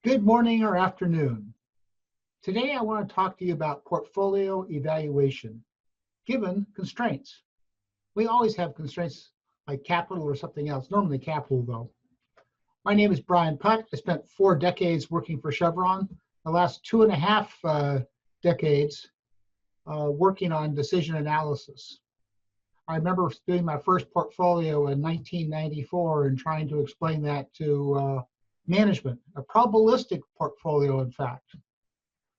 Good morning or afternoon. Today I want to talk to you about portfolio evaluation, given constraints. We always have constraints like capital or something else, normally capital though. My name is Brian Putt. I spent 4 decades working for Chevron, the last 2.5 decades working on decision analysis. I remember doing my first portfolio in 1994 and trying to explain that to management, a probabilistic portfolio, in fact.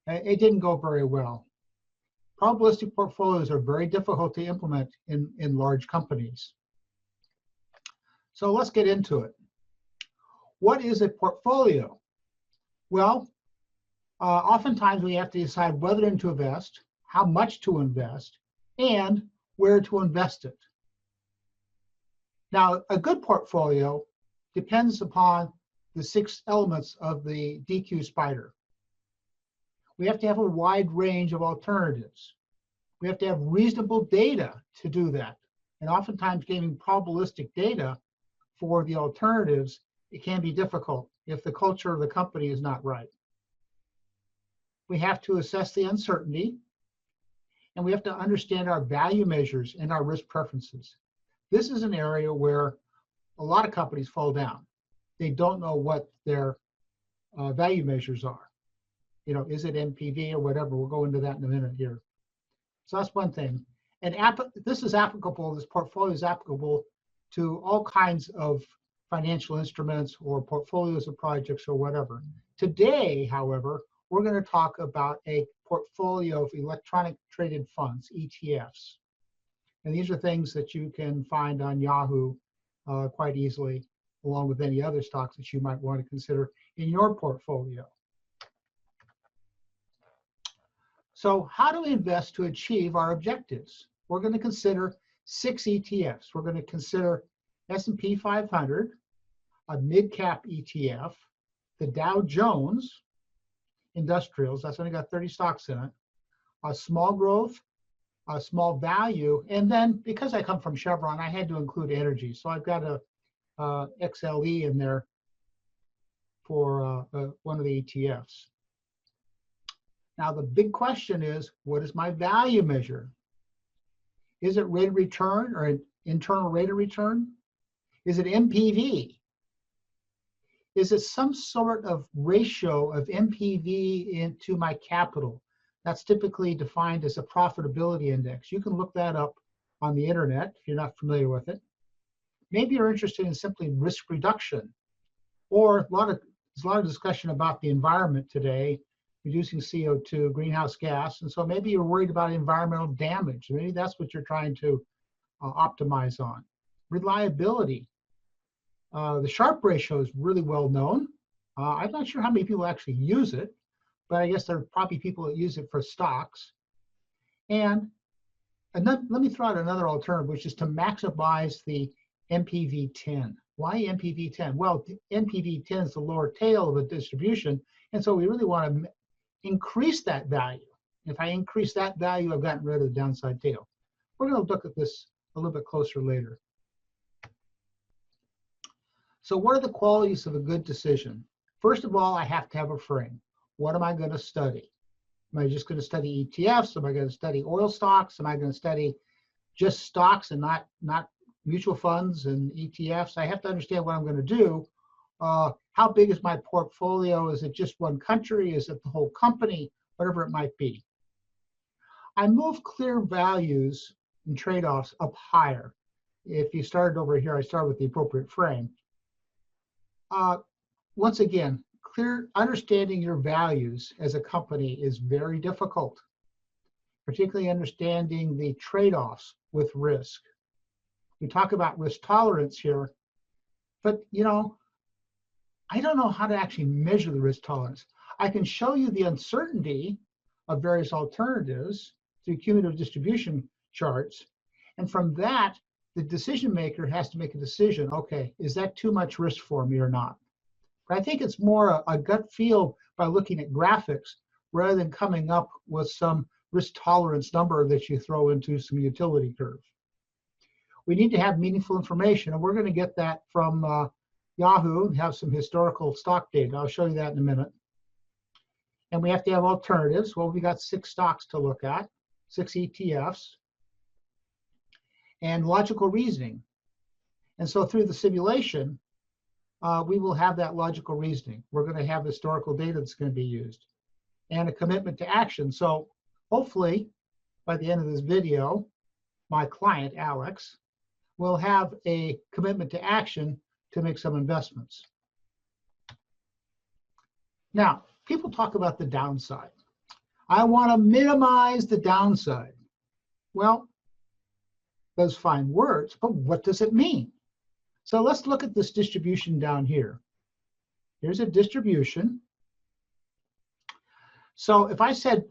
It didn't go very well. Probabilistic portfolios are very difficult to implement in large companies. So let's get into it. What is a portfolio? Well, oftentimes we have to decide whether to invest, how much to invest, and where to invest it. Now, a good portfolio depends upon the 6 elements of the DQ spider. We have to have a wide range of alternatives. We have to have reasonable data to do that. And oftentimes giving probabilistic data for the alternatives, it can be difficult if the culture of the company is not right. We have to assess the uncertainty, and we have to understand our value measures and our risk preferences. This is an area where a lot of companies fall down. They don't know what their value measures are. You know, is it NPV or whatever? We'll go into that in a minute here. So that's one thing. And this portfolio is applicable to all kinds of financial instruments or portfolios of projects or whatever. Today, however, we're going to talk about a portfolio of electronic traded funds, ETFs. And these are things that you can find on Yahoo quite easily, along with any other stocks that you might want to consider in your portfolio. So how do we invest to achieve our objectives? We're going to consider 6 ETFs. We're going to consider S&P 500, a mid-cap ETF, the Dow Jones Industrials, that's only got 30 stocks in it, a small growth, a small value, and then because I come from Chevron, I had to include energy. So I've got a XLE in there for one of the ETFs. Now the big question is, what is my value measure? Is it rate of return or an internal rate of return? Is it NPV? Is it some sort of ratio of NPV into my capital? That's typically defined as a profitability index. You can look that up on the internet if you're not familiar with it. Maybe you're interested in simply risk reduction, or there's a lot of discussion about the environment today, reducing CO2, greenhouse gas, and so maybe you're worried about environmental damage. Maybe that's what you're trying to optimize on. Reliability. The Sharpe ratio is really well known. I'm not sure how many people actually use it, but I guess there are probably people that use it for stocks. And then, let me throw out another alternative, which is to maximize the NPV 10. Why NPV 10? Well, NPV 10 is the lower tail of a distribution, and so we really want to increase that value. If I increase that value, I've gotten rid of the downside tail. We're going to look at this a little bit closer later. So what are the qualities of a good decision? First of all, I have to have a frame. What am I going to study? Am I just going to study ETFs? Am I going to study oil stocks? Am I going to study just stocks and not mutual funds and ETFs? I have to understand what I'm going to do. How big is my portfolio? Is it just one country? Is it the whole company? Whatever it might be. I move clear values and trade-offs up higher. If you started over here, I start with the appropriate frame. Once again, understanding your values as a company is very difficult, particularly understanding the trade-offs with risk. We talk about risk tolerance here, but you know, I don't know how to actually measure the risk tolerance. I can show you the uncertainty of various alternatives through cumulative distribution charts, and from that, the decision maker has to make a decision. Okay, is that too much risk for me or not? But I think it's more a gut feel by looking at graphics rather than coming up with some risk tolerance number that you throw into some utility curve. We need to have meaningful information, and we're going to get that from Yahoo and have some historical stock data. I'll show you that in a minute. And we have to have alternatives. Well, we got 6 stocks to look at, 6 ETFs, and logical reasoning. And so through the simulation, we will have that logical reasoning. We're going to have historical data that's going to be used and a commitment to action. So hopefully by the end of this video, my client, Alex, will have a commitment to action to make some investments. Now, people talk about the downside. I want to minimize the downside. Well, those fine words, but what does it mean? So let's look at this distribution down here. Here's a distribution. So if I said,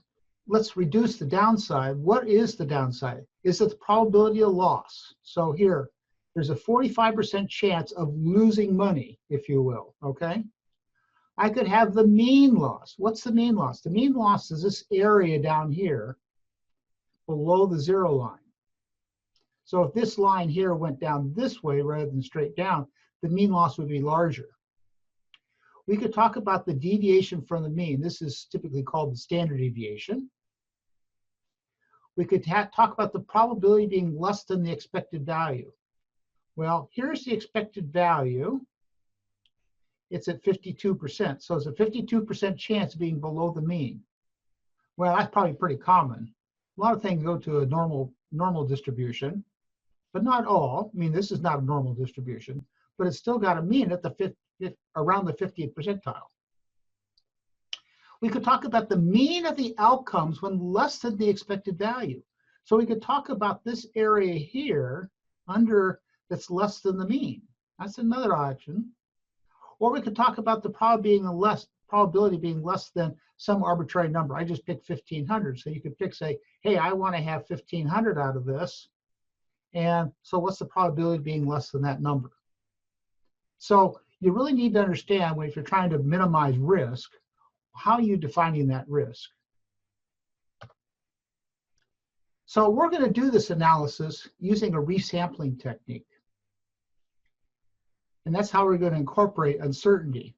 let's reduce the downside, what is the downside? Is it the probability of loss? So here, there's a 45% chance of losing money, if you will, okay? I could have the mean loss. What's the mean loss? The mean loss is this area down here below the 0 line. So if this line here went down this way rather than straight down, the mean loss would be larger. We could talk about the deviation from the mean. This is typically called the standard deviation. We could talk about the probability being less than the expected value. Well, here's the expected value. It's at 52%. So it's a 52% chance of being below the mean. Well, that's probably pretty common. A lot of things go to a normal distribution, but not all. I mean, this is not a normal distribution, but it's still got a mean at the around the 50th percentile. We could talk about the mean of the outcomes when less than the expected value. So we could talk about this area here under that's less than the mean. That's another option. Or we could talk about the probability being less than some arbitrary number. I just picked 1,500. So you could pick, say, hey, I want to have 1,500 out of this. And so what's the probability of being less than that number? So you really need to understand if you're trying to minimize risk, how are you defining that risk? So we're going to do this analysis using a resampling technique. And that's how we're going to incorporate uncertainty.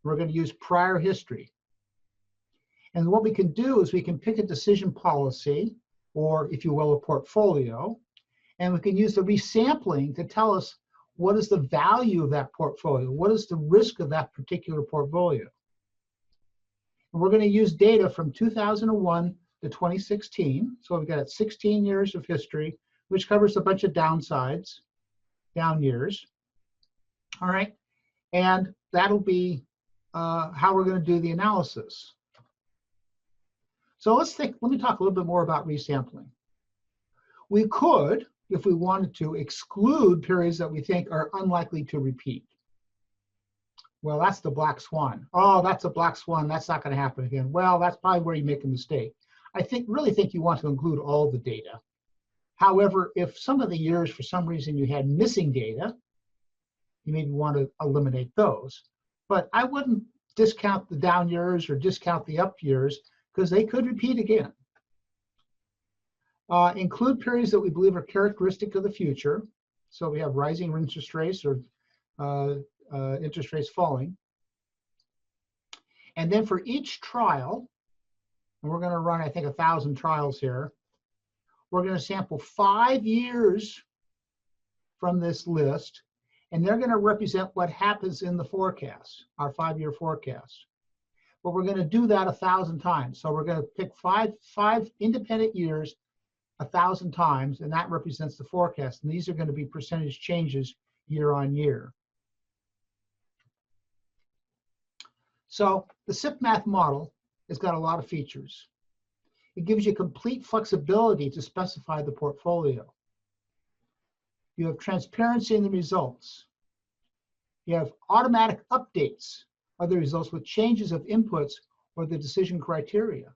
We're going to use prior history. And what we can do is we can pick a decision policy, or if you will, a portfolio, and we can use the resampling to tell us what is the value of that portfolio, what is the risk of that particular portfolio. And we're going to use data from 2001 to 2016. So we've got 16 years of history, which covers a bunch of downsides, down years. All right, and that'll be how we're going to do the analysis. So let me talk a little bit more about resampling. We could, if we wanted to, exclude periods that we think are unlikely to repeat. Well, that's the black swan. Oh, that's a black swan. That's not going to happen again. Well, that's probably where you make a mistake. I really think you want to include all the data. However, if some of the years, for some reason, you had missing data, you maybe want to eliminate those. But I wouldn't discount the down years or discount the up years because they could repeat again. Include periods that we believe are characteristic of the future. So we have rising interest rates or interest rates falling. And then for each trial, and we're going to run, I think, 1,000 trials here, we're going to sample 5 years from this list, and they're going to represent what happens in the forecast, our 5-year forecast. But we're going to do that 1,000 times. So we're going to pick five independent years 1,000 times, and that represents the forecast. And these are going to be percentage changes year on year. So the SIP-Math model has got a lot of features. It gives you complete flexibility to specify the portfolio. You have transparency in the results. You have automatic updates of the results with changes of inputs or the decision criteria.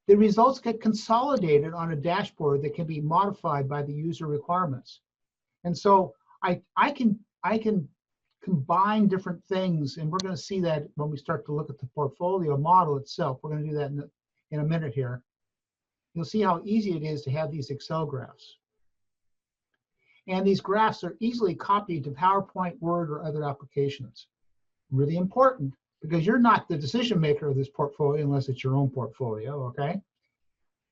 The results get consolidated on a dashboard that can be modified by the user requirements. And so I can combine different things, and we're going to see that when we start to look at the portfolio model itself. We're going to do that in a minute here. You'll see how easy it is to have these Excel graphs. And these graphs are easily copied to PowerPoint, Word, or other applications. Really important. because you're not the decision maker of this portfolio unless it's your own portfolio, okay?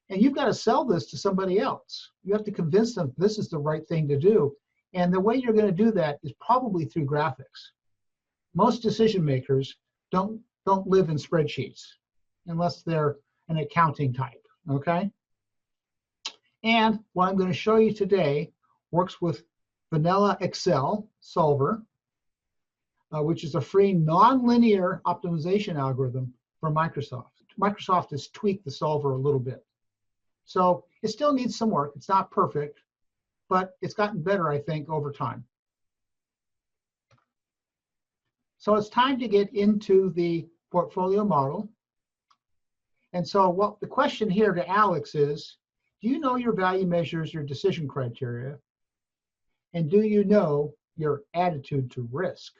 And you've got to sell this to somebody else. You have to convince them this is the right thing to do. And the way you're going to do that is probably through graphics. Most decision makers don't live in spreadsheets unless they're an accounting type, okay? And what I'm going to show you today works with vanilla Excel solver, which is a free nonlinear optimization algorithm from Microsoft. Microsoft has tweaked the solver a little bit. So it still needs some work. It's not perfect, but it's gotten better, I think, over time. So it's time to get into the portfolio model. And so what the question here to Alex is, do you know your value measures, your decision criteria? And do you know your attitude to risk?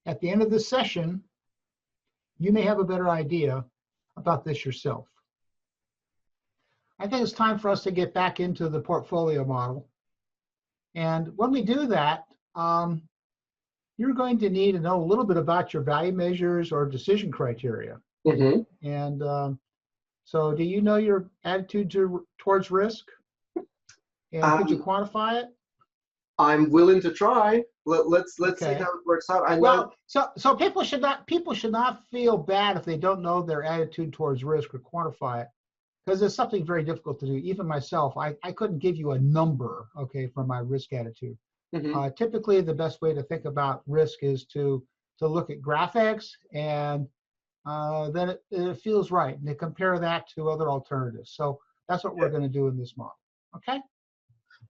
At the end of this session, you may have a better idea about this yourself. I think it's time for us to get back into the portfolio model. And when we do that, you're going to need to know a little bit about your value measures or decision criteria. Mm-hmm. And so do you know your attitude towards risk? And could you quantify it? I'm willing to try. Let's see how it works out. I know. Well, so people should not feel bad if they don't know their attitude towards risk or quantify it, because it's something very difficult to do. Even myself, I couldn't give you a number, okay, for my risk attitude. Mm-hmm. Typically, the best way to think about risk is to look at graphics, and then it feels right, and to compare that to other alternatives. So that's what we're going to do in this model. Okay.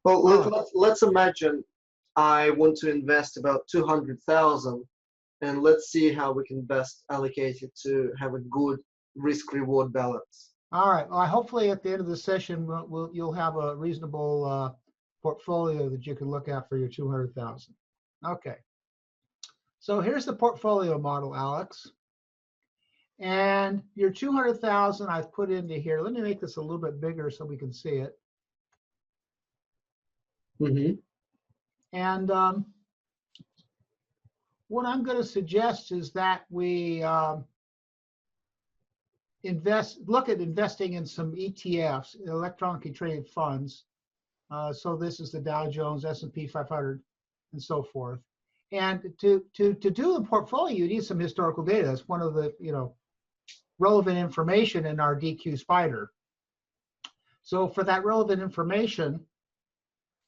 Well, let's imagine I want to invest about 200,000, and let's see how we can best allocate it to have a good risk-reward balance. All right. Well, hopefully at the end of the session, you'll have a reasonable portfolio that you can look at for your 200,000. Okay. So here's the portfolio model, Alex. And your 200,000 I've put into here. Let me make this a little bit bigger so we can see it. Mm-hmm. And what I'm going to suggest is that we look at investing in some ETFs, electronically traded funds. So this is the Dow Jones, S&P 500, and so forth. And to do the portfolio, you need some historical data. That's one of the relevant information in our DQ Spider. So for that relevant information,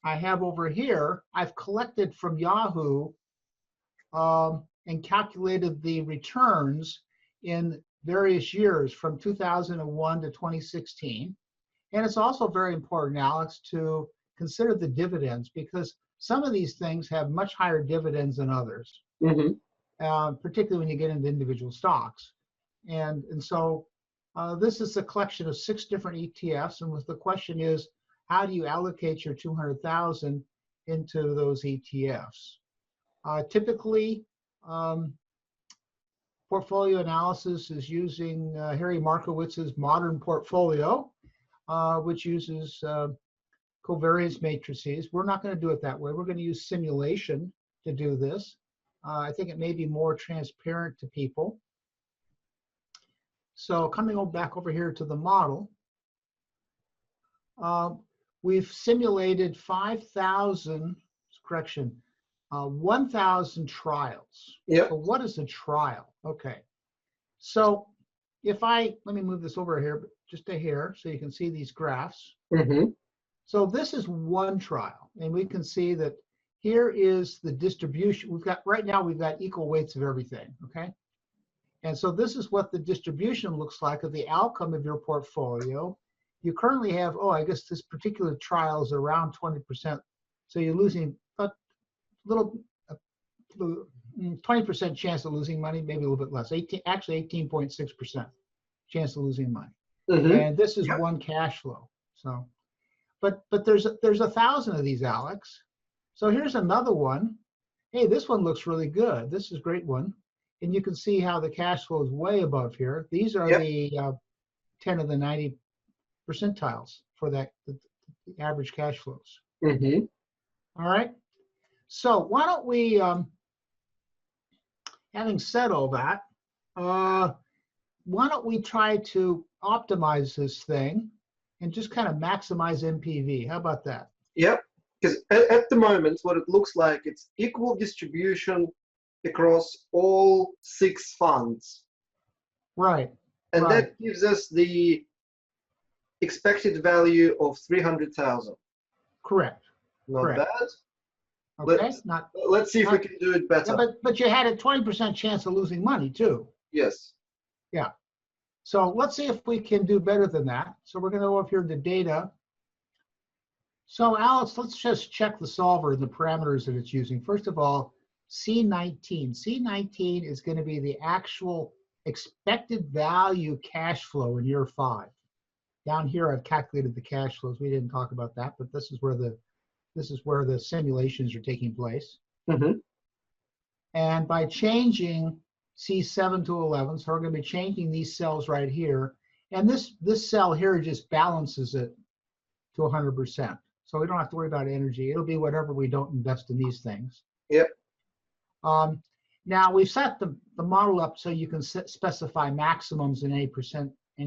I have over here, I've collected from Yahoo and calculated the returns in various years from 2001 to 2016. And it's also very important, Alex, to consider the dividends, because some of these things have much higher dividends than others, mm-hmm. Particularly when you get into individual stocks. And so this is a collection of 6 different ETFs, and the question is, how do you allocate your 200,000 into those ETFs? Typically, portfolio analysis is using Harry Markowitz's modern portfolio, which uses covariance matrices. We're not going to do it that way. We're going to use simulation to do this. I think it may be more transparent to people. So coming back over here to the model, we've simulated 1,000 trials. Yep. So what is a trial? Okay. So let me move this over here, just a hair, so you can see these graphs. Mm-hmm. So this is one trial, and we can see that here is the distribution. Right now we've got equal weights of everything, okay? And so this is what the distribution looks like of the outcome of your portfolio. You currently have, I guess this particular trial is around 20%. So you're losing a little, 20% chance of losing money, maybe a little bit less. Actually 18.6% chance of losing money. Mm-hmm. And this is one cash flow. So, but there's 1,000 of these, Alex. So here's another one. Hey, this one looks really good. This is a great one. And you can see how the cash flow is way above here. These are the 10 of the 90 percentiles for the average cash flows. Mm-hmm. All right. So why don't we having said all that, why don't we try to optimize this thing and just kind of maximize NPV? How about that? Yep. Because at the moment, what it looks like, it's equal distribution across all 6 funds. Right. And right. that gives us the expected value of 300,000. Correct. Not Correct. bad. Okay. Let's see if we can do it better. Yeah, but you had a 20% chance of losing money too. Yes. Yeah. So let's see if we can do better than that. So we're going to go up here to data. So Alex, let's just check the solver and the parameters that it's using. First of all, C19. C19 is going to be the actual expected value cash flow in year 5. Down here, I've calculated the cash flows. We didn't talk about that, but this is where the simulations are taking place. Mm-hmm. And by changing C7 to 11, so we're going to be changing these cells right here. And this cell here just balances it to 100%. So we don't have to worry about energy. It'll be whatever we don't invest in these things. Yep. Now we've set the model up so you can specify maximums in any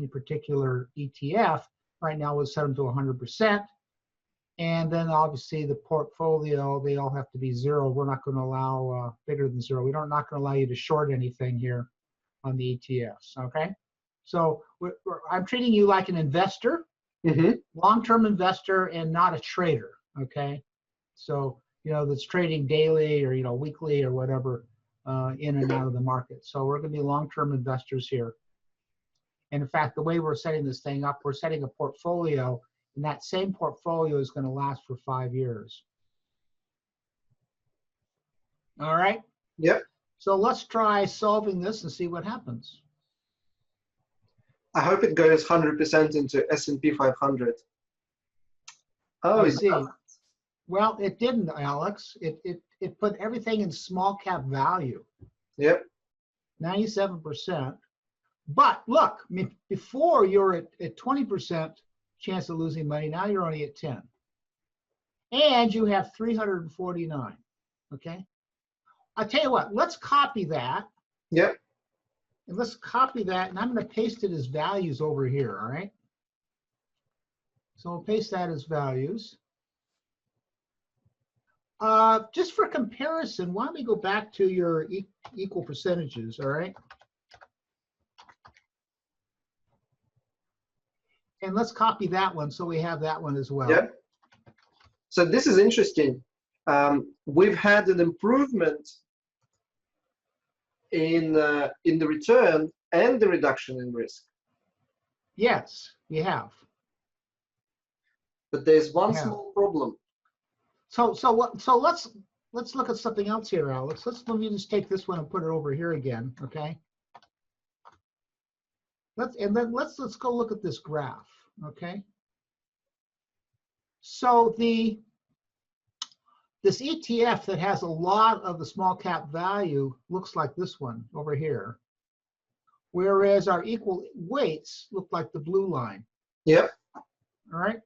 particular ETF. Right now we'll set them to 100%. And then obviously the portfolio, they all have to be 0. We're not going to allow bigger than 0. We're not going to allow you to short anything here on the ETFs, okay? So I'm treating you like an investor, Mm-hmm. long-term investor, and not a trader, okay? So, that's trading daily or, weekly or whatever in and out of the market. So we're going to be long-term investors here. And in fact, the way we're setting this thing up, we're setting a portfolio, and that same portfolio is going to last for 5 years. All right? Yep. So let's try solving this and see what happens. I hope it goes 100% into S&P 500. Oh, I see. Well, it didn't, Alex. It put everything in small cap value. Yep. 97%. But look, I mean, before you're at 20% chance of losing money. Now you're only at 10. And you have 349. Okay. I'll tell you what, let's copy that. Yep. And let's copy that, and I'm going to paste it as values over here, all right? So we'll paste that as values. Just for comparison, why don't we go back to your equal percentages, all right? And let's copy that one so we have that one as well. Yep. So this is interesting. We've had an improvement in the return and the reduction in risk. Yes, we have. But there's one small problem. So let's look at something else here, Alex. Let me just take this one and put it over here again, okay? Let's go look at this graph, okay? So this ETF that has a lot of the small cap value looks like this one over here, whereas our equal weights look like the blue line. Yep. All right.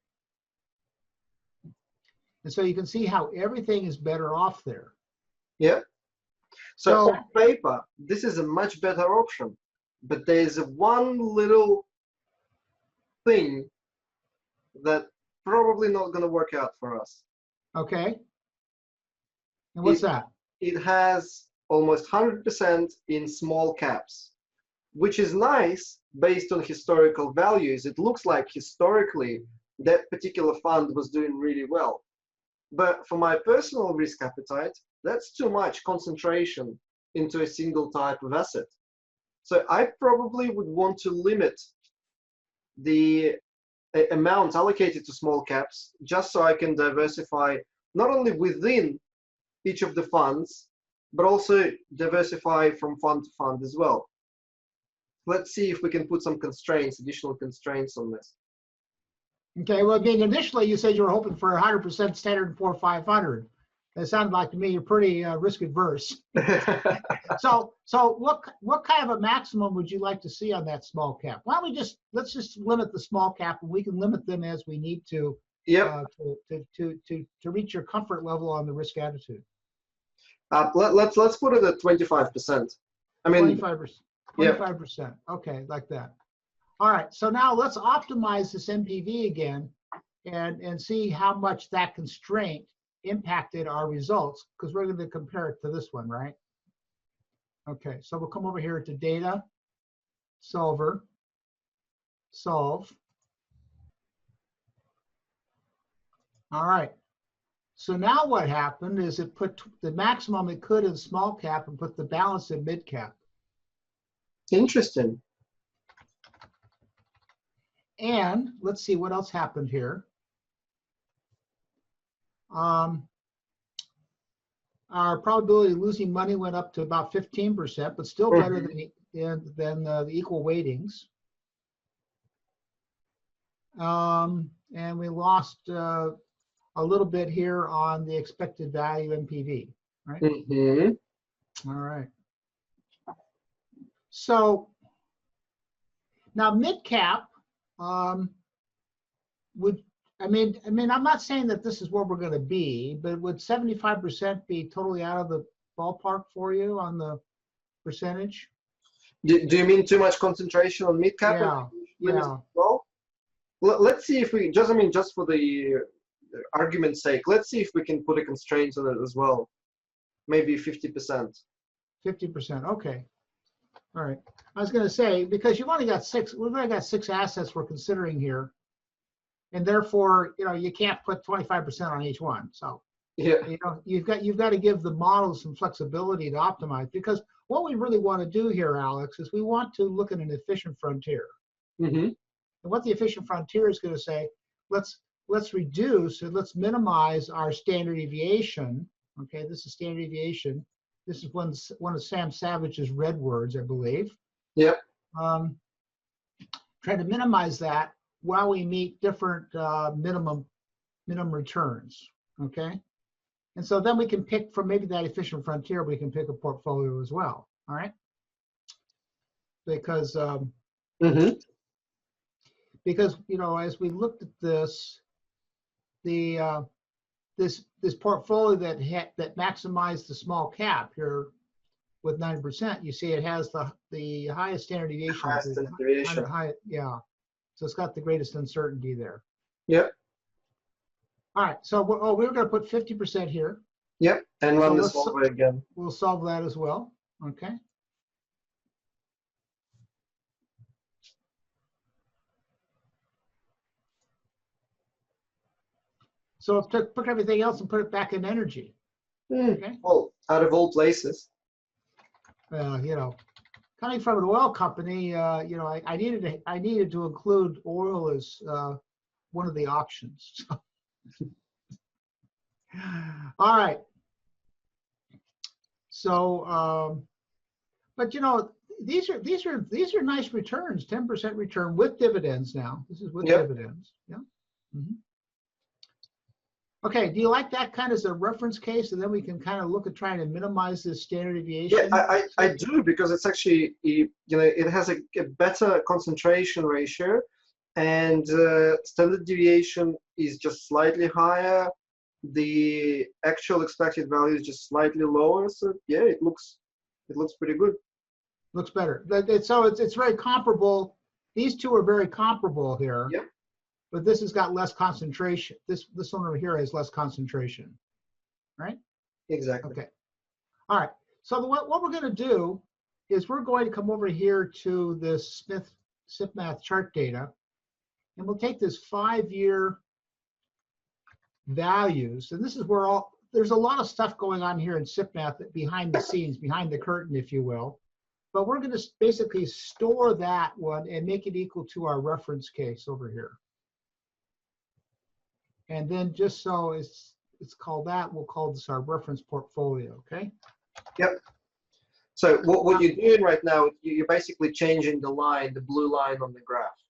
And so you can see how everything is better off there. Yep. So on paper, this is a much better option, but there's one little thing that probably not going to work out for us. Okay. And what's that? It has almost 100% in small caps, which is nice based on historical values. It looks like historically that particular fund was doing really well. But for my personal risk appetite, that's too much concentration into a single type of asset. So I probably would want to limit the amount allocated to small caps just so I can diversify not only within each of the funds, but also diversify from fund to fund as well. Let's see if we can put some constraints, additional constraints on this. Okay, well, again, initially you said you were hoping for 100% Standard & Poor's 500. It sounded like to me you're pretty risk adverse. So what kind of a maximum would you like to see on that small cap? Why don't we let's just limit the small cap, and we can limit them as we need to. Yep. To reach your comfort level on the risk attitude. Let's put it at 25%. I mean, 25%. yeah. 25%. Okay, like that. All right. So now let's optimize this NPV again and see how much that constraint impacted our results, because we're going to compare it to this one, right? Okay. So we'll come over here to Data, Solver, Solve. All right. So now what happened is it put the maximum it could in small cap and put the balance in mid cap. Interesting. And let's see what else happened here. Our probability of losing money went up to about 15%, but still better than the equal weightings. And we lost a little bit here on the expected value NPV, right? Mm-hmm. All right. So now mid cap would, I mean, I'm not saying that this is where we're going to be, but would 75% be totally out of the ballpark for you on the percentage? Do you mean too much concentration on mid cap? Yeah, yeah. Well, let's see if we just, I mean, just for the argument's sake, let's see if we can put a constraint on it as well. Maybe 50%. 50%. Okay. All right. I was going to say, because we've only got 6 assets we're considering here, and therefore, you can't put 25% on each one. So, yeah, you've got to give the model some flexibility to optimize, because what we really want to do here, Alex, is we want to look at an efficient frontier. Mm-hmm. And what the efficient frontier is going to say, let's reduce and let's minimize our standard deviation. Okay, this is standard deviation. This is one of Sam Savage's red words, I believe. Yep. Try to minimize that while we meet different minimum returns. Okay, and so then we can pick from maybe that efficient frontier. We can pick a portfolio as well. All right, because because as we looked at this, the this portfolio that maximized the small cap here with 9%, you see it has the highest standard deviation. Highest standard deviation. Yeah, so it's got the greatest uncertainty there. Yep. All right, so we're going to put 50% here. Yep, and run the solver again. We'll solve that as well. Okay. So took everything else and put it back in energy. Okay. Well, out of all places. Coming from an oil company, I needed to include oil as one of the options. All right. So, but these are nice returns. 10% return with dividends. Now this is with dividends. Yeah. Mm-hmm. Okay, do you like that kind of as a reference case, and then we can kind of look at trying to minimize this standard deviation? Yeah, I do, because it's actually, it has a better concentration ratio, and standard deviation is just slightly higher. The actual expected value is just slightly lower. So yeah, it looks pretty good. Looks better. So it's very comparable. These two are very comparable here. Yeah. But this has got less concentration. This one over here has less concentration, right? Exactly. Okay. All right. So what we're going to do is we're going to come over here to this SIPMath chart data, and we'll take this 5-year values, and this is where there's a lot of stuff going on here in SIPMath behind the scenes, behind the curtain, if you will. But we're going to basically store that one and make it equal to our reference case over here. And then just so it's called that, we'll call this our reference portfolio, okay? Yep. So what you're doing right now, you're basically changing the line, the blue line on the graph.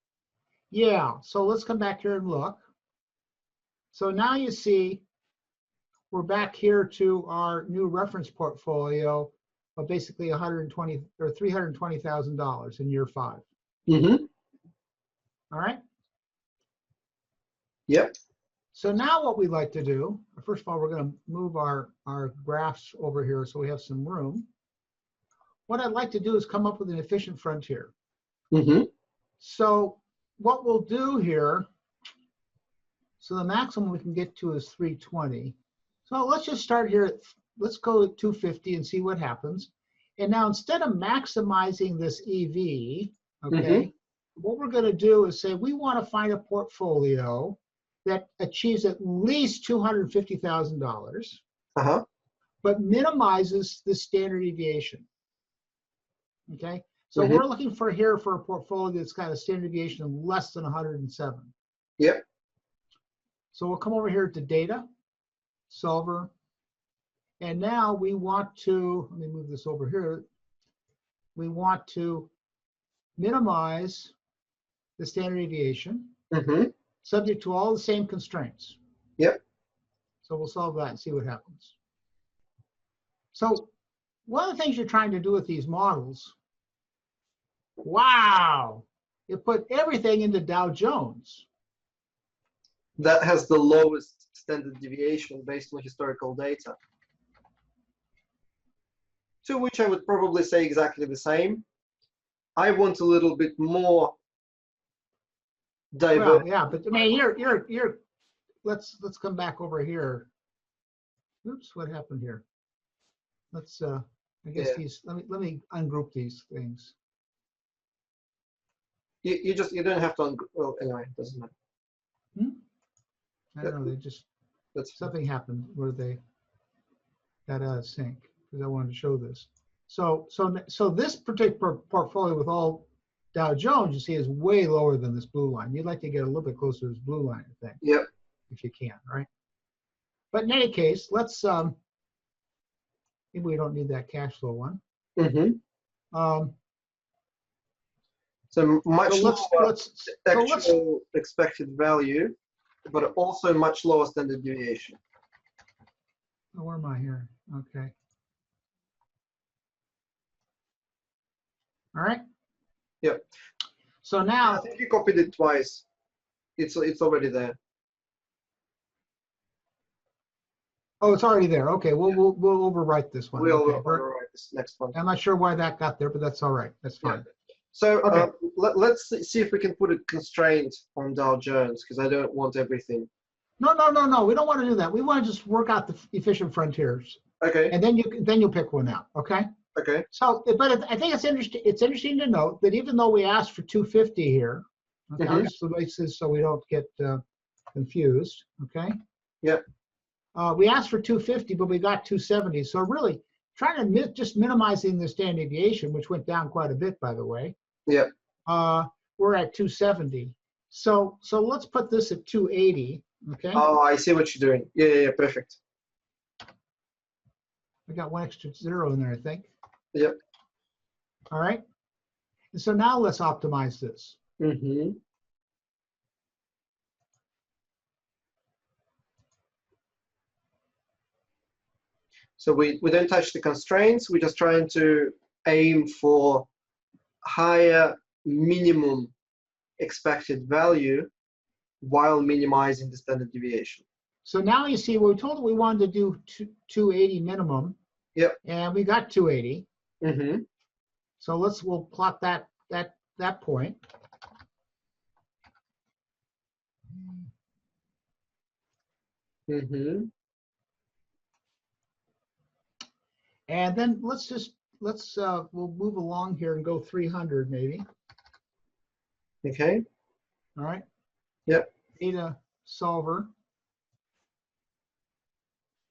Yeah, so let's come back here and look. So now you see we're back here to our new reference portfolio of basically $320,000 in year 5. Mm-hmm. All right? Yep. So now what we'd like to do, first of all, we're going to move our graphs over here so we have some room. what I'd like to do is come up with an efficient frontier. Mm-hmm. So what we'll do here, so the maximum we can get to is 320. So let's just start here. Let's go at 250 and see what happens. And now instead of maximizing this EV, okay, what we're going to do is say we want to find a portfolio that achieves at least $250,000, Uh-huh. but minimizes the standard deviation. Okay, so we're looking for here for a portfolio that's got a standard deviation of less than 107. Yep. So we'll come over here to data, solver, and now we want to, let me move this over here. We want to minimize the standard deviation, subject to all the same constraints. Yep. So we'll solve that and see what happens. So one of the things you're trying to do with these models, wow, you put everything into Dow Jones. That has the lowest standard deviation based on historical data. To which I would probably say exactly the same. I want a little bit more diverse. Well, yeah, but I mean, you're. Let's come back over here. Oops, what happened here? Let's. I guess these. Let me ungroup these things. You don't have to. Well, anyway, it doesn't matter. I don't know. They just. Something happened where they got out of sync because I wanted to show this. So this particular portfolio with all Dow Jones, you see, is way lower than this blue line. You'd like to get a little bit closer to this blue line, I think. Yep. If you can, right? But in any case, let's maybe we don't need that cash flow one. So much lower actual expected value, but also much lower standard deviation. Oh, where am I here? Okay. All right. Yep. So now I think you copied it twice. It's already there. Oh, it's already there. Okay, we'll overwrite this one. We'll okay. overwrite this next one. I'm not sure why that got there, but that's all right. That's fine. Yeah. So let's see if we can put a constraint on Dow Jones, because I don't want everything. No. We don't want to do that. We want to just work out the efficient frontiers. Okay. And then you'll pick one out. Okay. Okay. So, but I think it's interesting. It's interesting to note that even though we asked for 250 here, okay, I'll just erase this so we don't get confused. Okay. Yep. We asked for 250, but we got 270. So really, trying to just minimizing the standard deviation, which went down quite a bit, by the way. Yep. We're at 270. So let's put this at 280. Okay. Oh, I see what you're doing. Yeah, perfect. I got one extra zero in there, I think. Yep. All right. And so now let's optimize this. So we don't touch the constraints. We're just trying to aim for higher minimum expected value while minimizing the standard deviation. So now you see, we told we wanted to do 280 minimum. Yep. And we got 280. So we'll plot that point. And then we'll move along here and go 300 maybe. Okay. All right. Yep. Data solver.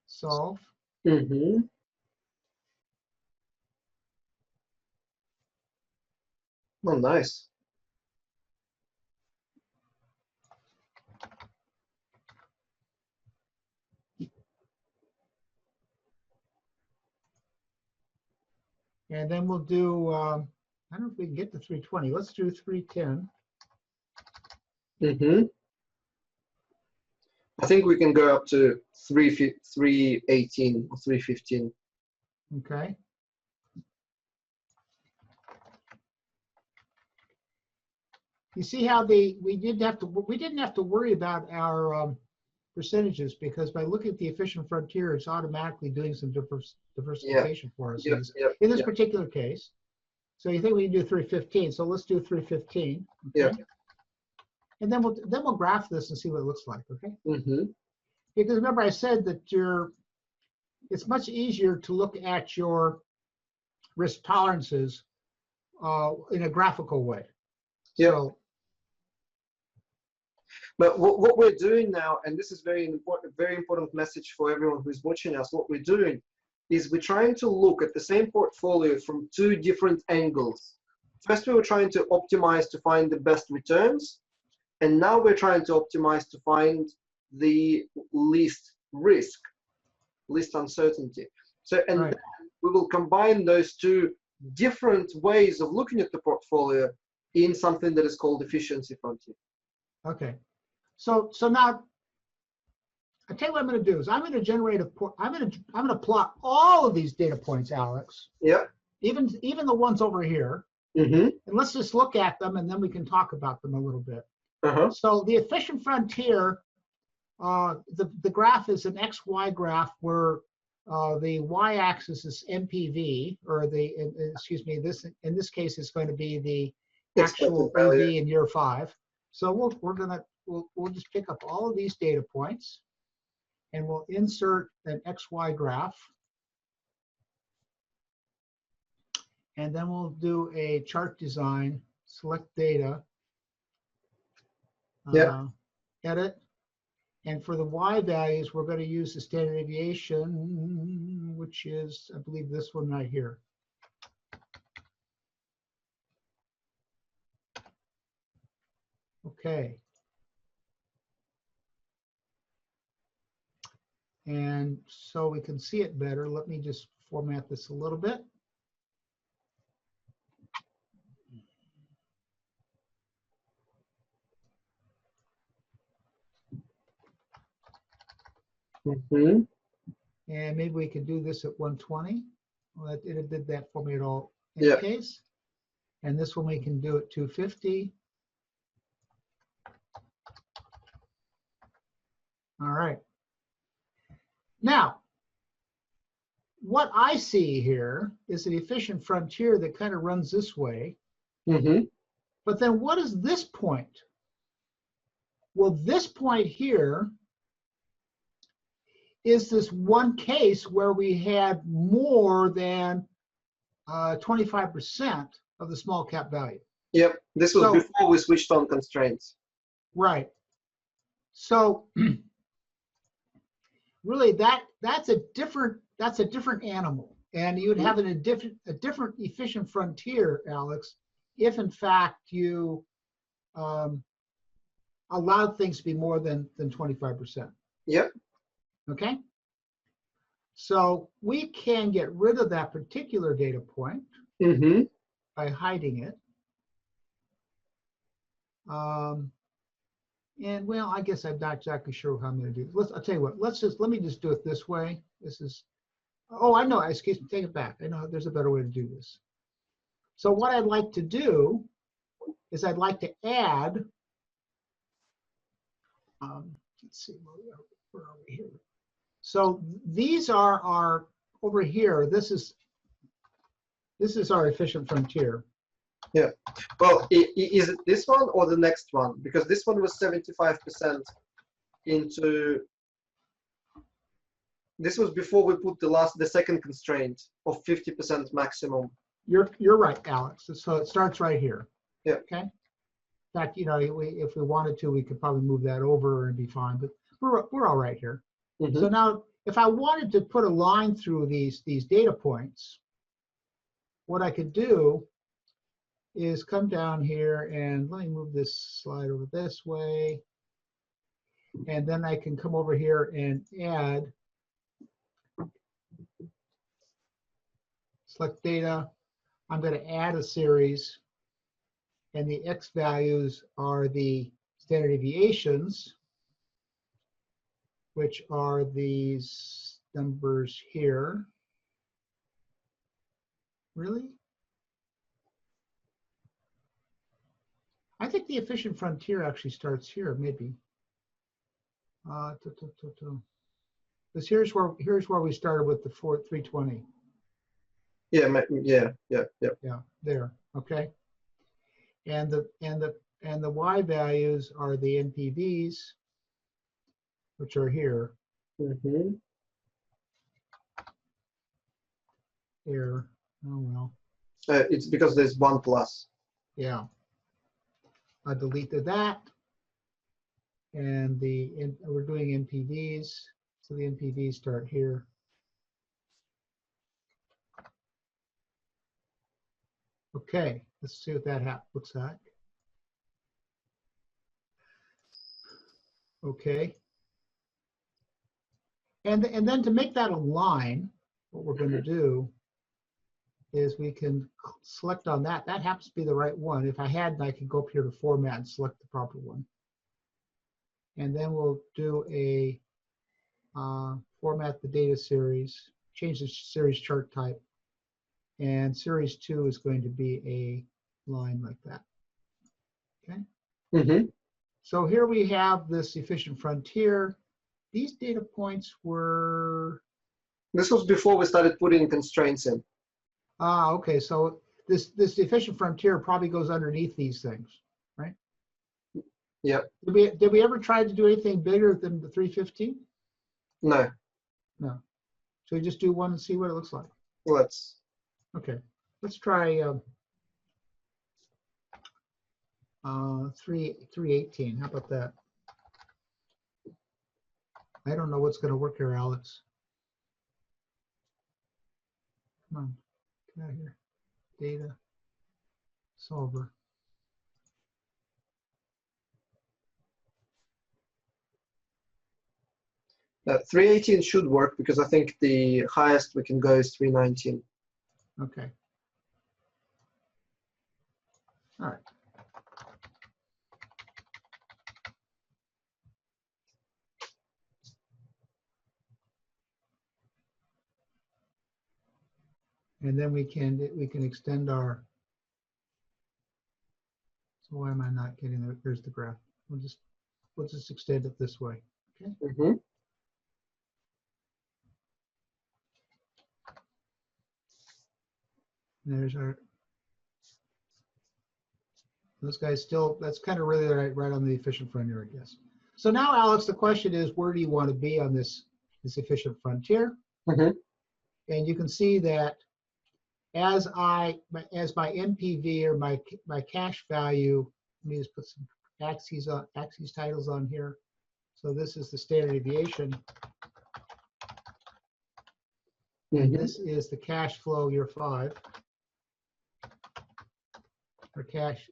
Solve. Oh, nice. And then we'll do, I don't know if we can get to 320. Let's do 310. I think we can go up to 318 or 315. Okay. You see how we didn't have to worry about our percentages because by looking at the efficient frontier, it's automatically doing some diversification for us in this particular case. So you think we can do 315? So let's do 315. Okay. Yeah. And then we'll graph this and see what it looks like. Okay. Mm-hmm. Because remember, I said that it's much easier to look at your risk tolerances in a graphical way. Yeah. So, but what we're doing now, and this is very important message for everyone who's watching us, what we're doing is we're trying to look at the same portfolio from two different angles. First, we were trying to optimize to find the best returns, and now we're trying to optimize to find the least risk, least uncertainty. So, and right. then we will combine those two different ways of looking at the portfolio in something that is called efficiency frontier. Okay. So now, I tell you what I'm going to do is I'm going to generate I'm going to plot all of these data points, Alex. Yeah. Even the ones over here. Mm-hmm. And let's just look at them and then we can talk about them a little bit. Uh-huh. So the efficient frontier, the graph is an XY graph where the y-axis is MPV, or excuse me, in this case it's going to be the actual EV in year 5. So we'll just pick up all of these data points and we'll insert an XY graph. And then we'll do a chart design, select data, edit. And for the Y values, we're going to use the standard deviation, which is, I believe, this one right here. Okay. And so we can see it better. Let me just format this a little bit. Mm-hmm. And maybe we could do this at 120. Well, it did that for me at all in the case. And this one we can do at 250. All right. Now, what I see here is an efficient frontier that kind of runs this way. Mm-hmm. But then what is this point? Well, this point here is this one case where we had more than 25% of the small cap value. Yep, this was before we switched on constraints. Right. So really that's a different animal, and you would have a different efficient frontier, Alex, if in fact you allowed things to be more than 25%. Yep. Okay. So we can get rid of that particular data point by hiding it. And well, I guess I'm not exactly sure how I'm going to do this. I'll tell you what. Let me just do it this way. This is. Oh, I know. Excuse me. Take it back. I know there's a better way to do this. So what I'd like to do is I'd like to add. Let's see where are we here. So these are our over here. This is our efficient frontier. Yeah. Well, is it this one or the next one? Because this one was 75% into. This was before we put the second constraint of 50% maximum. You're right, Alex. So it starts right here. Yeah. Okay. In fact, you know, if we wanted to, we could probably move that over and be fine. But we're all right here. So now, if I wanted to put a line through these data points, what I could do is come down here and let me move this slide over this way. And then I can come over here and add, select data. I'm going to add a series, and the X values are the standard deviations, which are these numbers here. Really? I think the efficient frontier actually starts here, maybe. Because here's where we started with the 320. Yeah, yeah. Yeah, there. Okay. And the Y values are the NPVs, which are here. Mm-hmm. Here. Oh well. It's because there's 1 plus. Yeah. I deleted that. And we're doing NPVs. So the NPVs start here. Okay, let's see what that looks like. Okay. And then to make that a line, what we're going to do is we can select on that. That happens to be the right one. If I hadn't, I could go up here to format and select the proper one. And then we'll do a format the data series, change the series chart type. And series 2 is going to be a line like that. Okay. Mm-hmm. So here we have this efficient frontier. These data points were. This was before we started putting constraints in. Okay. So this efficient frontier probably goes underneath these things, right? Yep. Did we ever try to do anything bigger than the 315? No. No. So we just do one and see what it looks like. Let's. Okay. Let's try 318. How about that? I don't know what's going to work here, Alex. Come on, get out of here. Data solver. 318 should work because I think the highest we can go is 319. Okay. All right. And then we can extend our. So why am I not getting there? Here's the graph. We'll just extend it this way. Okay. Mm-hmm. There's our. This guy's still. That's kind of really right on the efficient frontier, I guess. So now, Alex, the question is, where do you want to be on this efficient frontier? Mm-hmm. And you can see that as my NPV or my cash value, let me just put some axes titles on here. So this is the standard deviation. And this is the cash flow year 5. Or cash,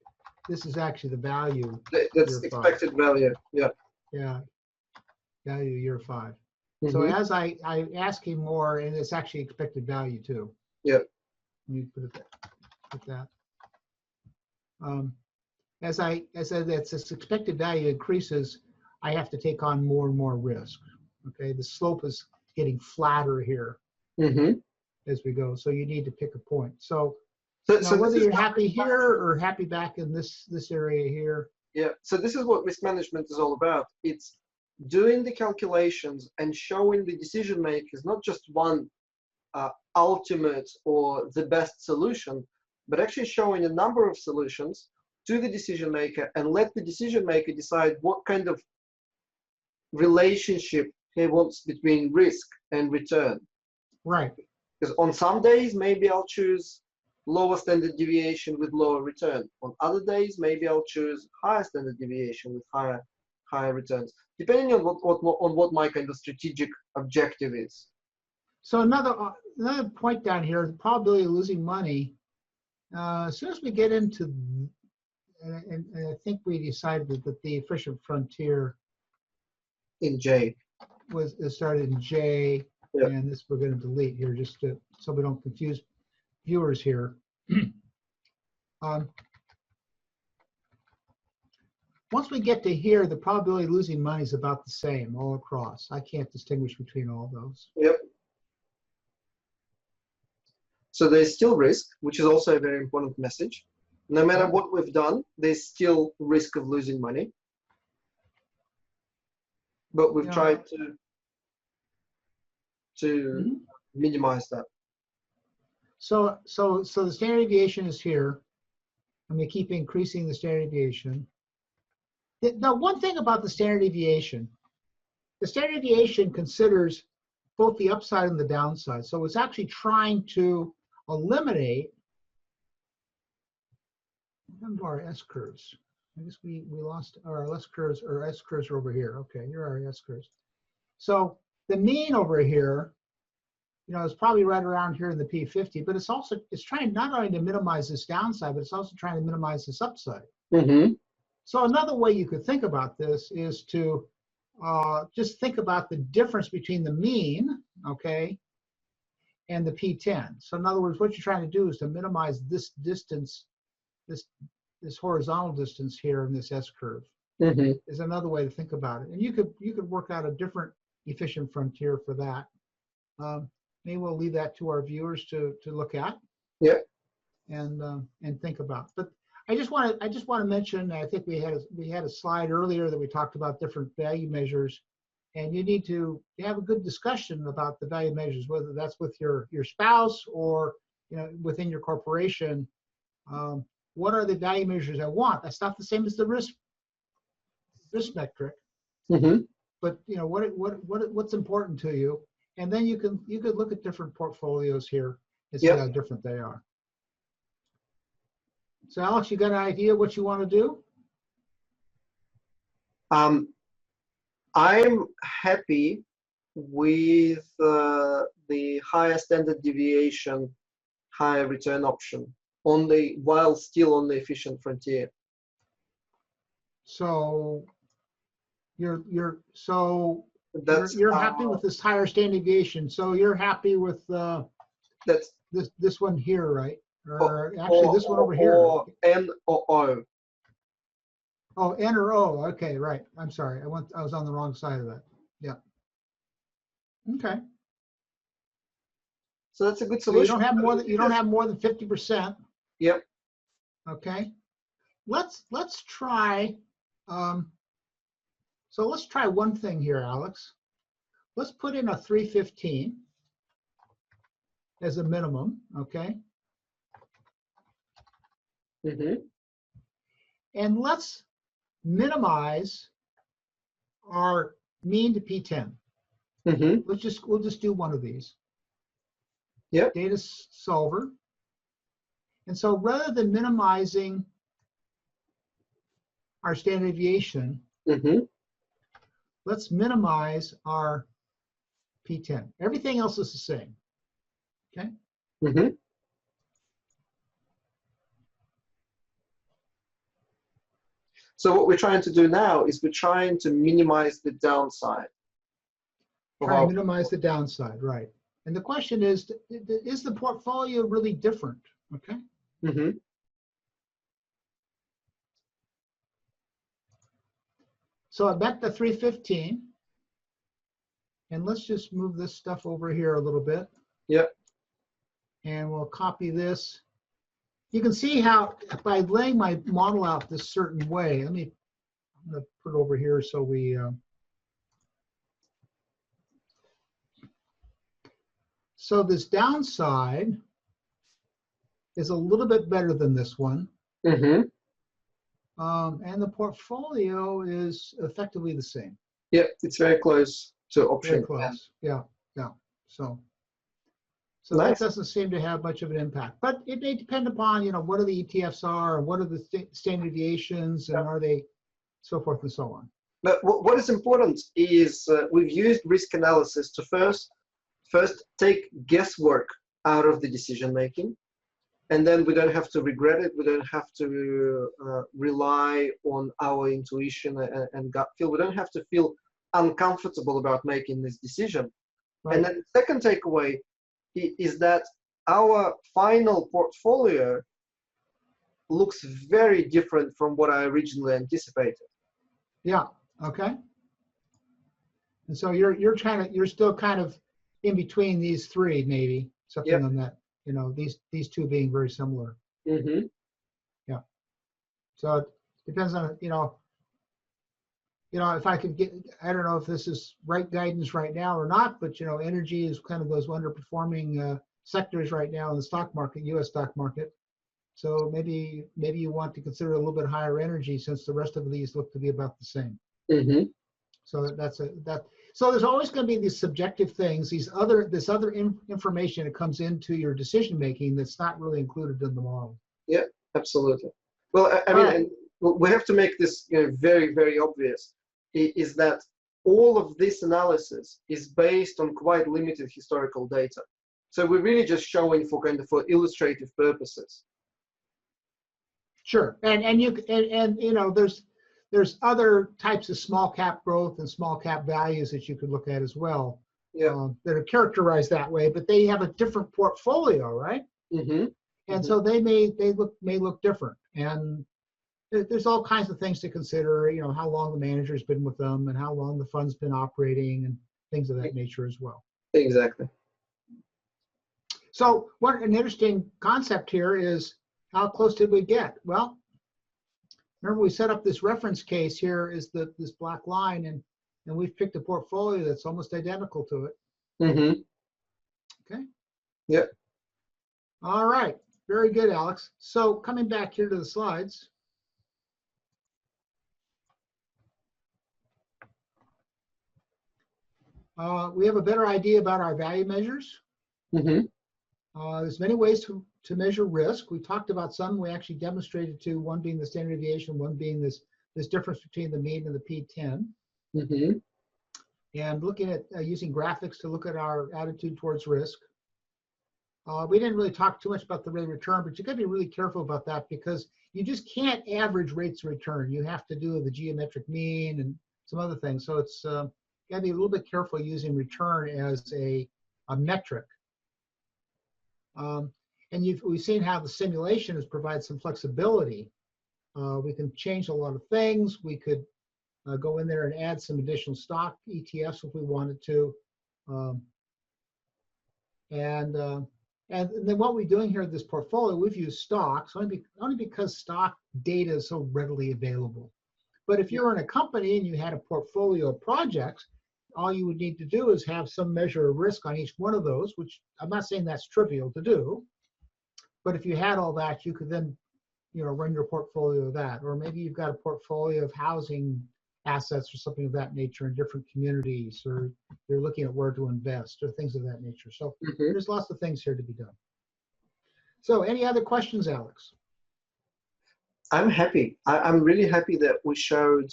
this is actually the value. That's expected value, yeah. Yeah, value year 5. Mm-hmm. So as I ask him more, and it's actually expected value too. Yeah. Let me put that. As this expected value increases, I have to take on more and more risk. Okay, the slope is getting flatter here as we go. So you need to pick a point. So whether you're happy here or happy back in this area here. Yeah. So this is what risk management is all about. It's doing the calculations and showing the decision makers not just one ultimate or the best solution, but actually showing a number of solutions to the decision maker and let the decision maker decide what kind of relationship he wants between risk and return. Right. Because on some days, maybe I'll choose lower standard deviation with lower return. On other days, maybe I'll choose higher standard deviation with higher returns, depending on what my kind of strategic objective is. So another point down here, the probability of losing money. As soon as we get into, and I think we decided that the efficient frontier in J started in J, yep. And this we're going to delete here just so we don't confuse viewers here. Once we get to here, the probability of losing money is about the same all across. I can't distinguish between all those. Yep. So there's still risk, which is also a very important message. No matter what we've done, there's still risk of losing money. but we've Yeah. tried to Mhm. minimize that. So the standard deviation is here. I'm going to keep increasing the standard deviation. Now, one thing about the standard deviation considers both the upside and the downside. So it's actually trying to eliminate our S curves. I guess we lost our S curves, or S curves are over here. Okay, here are our S curves. So the mean over here, is probably right around here in the P50, but it's trying not only to minimize this downside, but it's also trying to minimize this upside. Mm-hmm. So another way you could think about this is to just think about the difference between the mean, okay, and the P10. So in other words, what you're trying to do is to minimize this distance, this horizontal distance here in this S curve. Mm-hmm. Is another way to think about it. And you could work out a different efficient frontier for that. Maybe we'll leave that to our viewers to look at. Yeah. And think about. But I just want to mention, I think we had a slide earlier that we talked about different value measures, and you need to have a good discussion about the value measures, whether that's with your spouse or within your corporation. What are the value measures I want? That's not the same as the risk metric. Mm-hmm. But what's important to you, and then you could look at different portfolios here and see how different they are. So Alex, you got an idea what you want to do? I'm happy with the higher standard deviation, higher return option, while still on the efficient frontier. So you're happy with this higher standard deviation. So you're happy with this one here, right? Or actually this one over here. Or N or O. Oh, N or O. Okay, right. I'm sorry. I was on the wrong side of that. Yeah. Okay. So that's a good So solution. you don't have more than 50%. Yep. Okay. Let's try. So let's try one thing here, Alex. Let's put in a 315 as a minimum. Okay. Mm-hmm. And let's minimize our mean to P10. Mm-hmm. We'll just do one of these. Yep. Data solver. And so rather than minimizing our standard deviation, Mm-hmm. let's minimize our P10. Everything else is the same. Okay. Mm-hmm. So what we're trying to do now is we're trying to minimize the downside. Try to minimize the downside, right? And the question is the portfolio really different? Okay. Mm-hmm. So I bet the 315, and let's just move this stuff over here a little bit. Yep. And we'll copy this. You can see how by laying my model out this certain way. I'm going to put it over here so we. So this downside is a little bit better than this one. Mm-hmm. And the portfolio is effectively the same. Yeah, it's very close to option. Very close. Yeah. So Nice. That doesn't seem to have much of an impact. But it may depend upon, what are the ETFs are, and what are the standard deviations, and are they so forth and so on. But what is important is we've used risk analysis to first take guesswork out of the decision making. And then we don't have to regret it. We don't have to rely on our intuition and gut feel. We don't have to feel uncomfortable about making this decision. Right. And then the second takeaway is that our final portfolio looks very different from what I originally anticipated. Yeah. Okay. And so you're still kind of in between these three, maybe something on that. These two being very similar. Mm-hmm. Yeah. So it depends on, you know, if I could get, I don't know if this is right guidance right now or not, but you know, energy is kind of those underperforming sectors right now in the stock market, U.S. stock market. So maybe you want to consider a little bit higher energy since the rest of these look to be about the same. Mm-hmm. So so there's always going to be these subjective things, this other information that comes into your decision making that's not really included in the model. Yeah, absolutely. Well, I mean, and we have to make this, you know, very, very obvious, is that all of this analysis is based on quite limited historical data. So we're really just showing for for illustrative purposes. Sure, and you know, there's other types of small cap growth and small cap values that you could look at as well. Yeah. That are characterized that way, but they have a different portfolio, right? Mm-hmm. And so they may look different, and there's all kinds of things to consider. You know, how long the manager's been with them, and how long the fund's been operating, and things of that nature as well. Exactly. So, what an interesting concept here is, how close did we get? Well, remember we set up this reference case here is this black line, and we've picked a portfolio that's almost identical to it. Mm-hmm. Okay. Yep. All right. Very good, Alex. So coming back here to the slides. We have a better idea about our value measures. Mm-hmm. There's many ways to measure risk. We talked about some. We actually demonstrated two, one being the standard deviation, one being this difference between the mean and the P10. Mm-hmm. And looking at using graphics to look at our attitude towards risk. We didn't really talk too much about the rate of return, but you got to be really careful about that because you just can't average rates of return. You have to do the geometric mean and some other things. So it's got to be a little bit careful using return as a metric. And we've seen how the simulation has provided some flexibility. We can change a lot of things. We could go in there and add some additional stock ETFs if we wanted to. And then what we're doing here with this portfolio, we've used stocks only because stock data is so readily available. But if you're in a company and you had a portfolio of projects, all you would need to do is have some measure of risk on each one of those, which I'm not saying that's trivial to do. But if you had all that, you could then, you know, run your portfolio of that. Or maybe you've got a portfolio of housing assets or something of that nature in different communities, or you're looking at where to invest or things of that nature. So there's lots of things here to be done. So any other questions, Alex? I'm happy. I'm really happy that we showed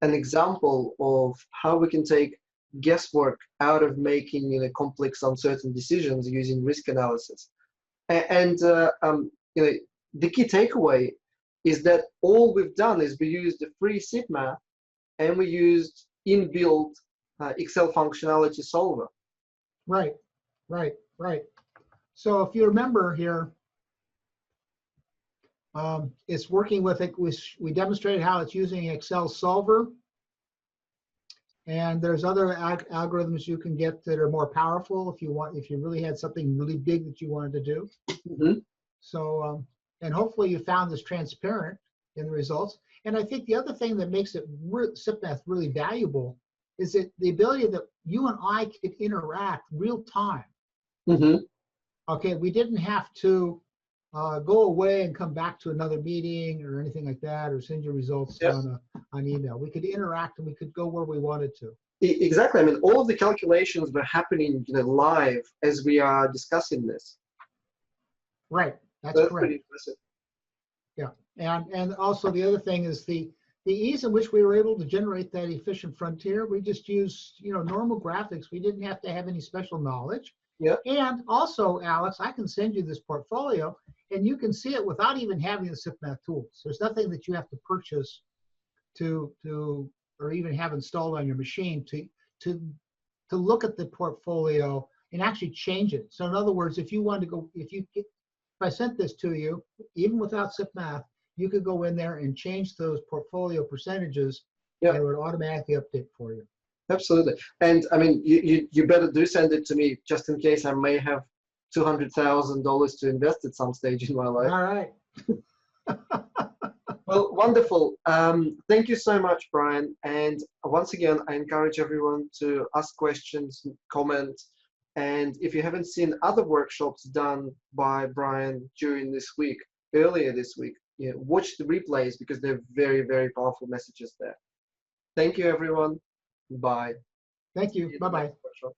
an example of how we can take guesswork out of making, you know, complex, uncertain decisions using risk analysis. And you know, the key takeaway is that all we've done is we used the free SIPMath and we used inbuilt Excel functionality solver. Right. So if you remember here, it's working with it. We demonstrated how it's using Excel solver. And there's other algorithms you can get that are more powerful if you really had something really big that you wanted to do. Mm-hmm. So, and hopefully you found this transparent in the results. And I think the other thing that makes it SIPMath really valuable is that the ability that you and I could interact real time. Mm-hmm. Okay, we didn't have to go away and come back to another meeting or anything like that, or send your results on email. We could interact and we could go where we wanted to. Exactly. I mean, all of the calculations were happening, you know, live as we are discussing this. Right. That's correct. Pretty impressive. Yeah, and also the other thing is the ease in which we were able to generate that efficient frontier. We just used, you know, normal graphics. We didn't have to have any special knowledge. Yeah. And also, Alex, I can send you this portfolio, and you can see it without even having the SIPMath tools. There's nothing that you have to purchase to or even have installed on your machine to look at the portfolio and actually change it. So in other words, if you wanted to go, if I sent this to you, even without SIPMath, you could go in there and change those portfolio percentages, and it would automatically update for you. Absolutely. And I mean, you better do send it to me just in case I may have $200,000 to invest at some stage in my life. All right. Well, wonderful. Thank you so much, Brian. And once again, I encourage everyone to ask questions, comment. And if you haven't seen other workshops done by Brian during this week, earlier this week, watch the replays because they're very, very powerful messages there. Thank you, everyone. Bye. Thank See you. you in the Bye-bye. next workshop.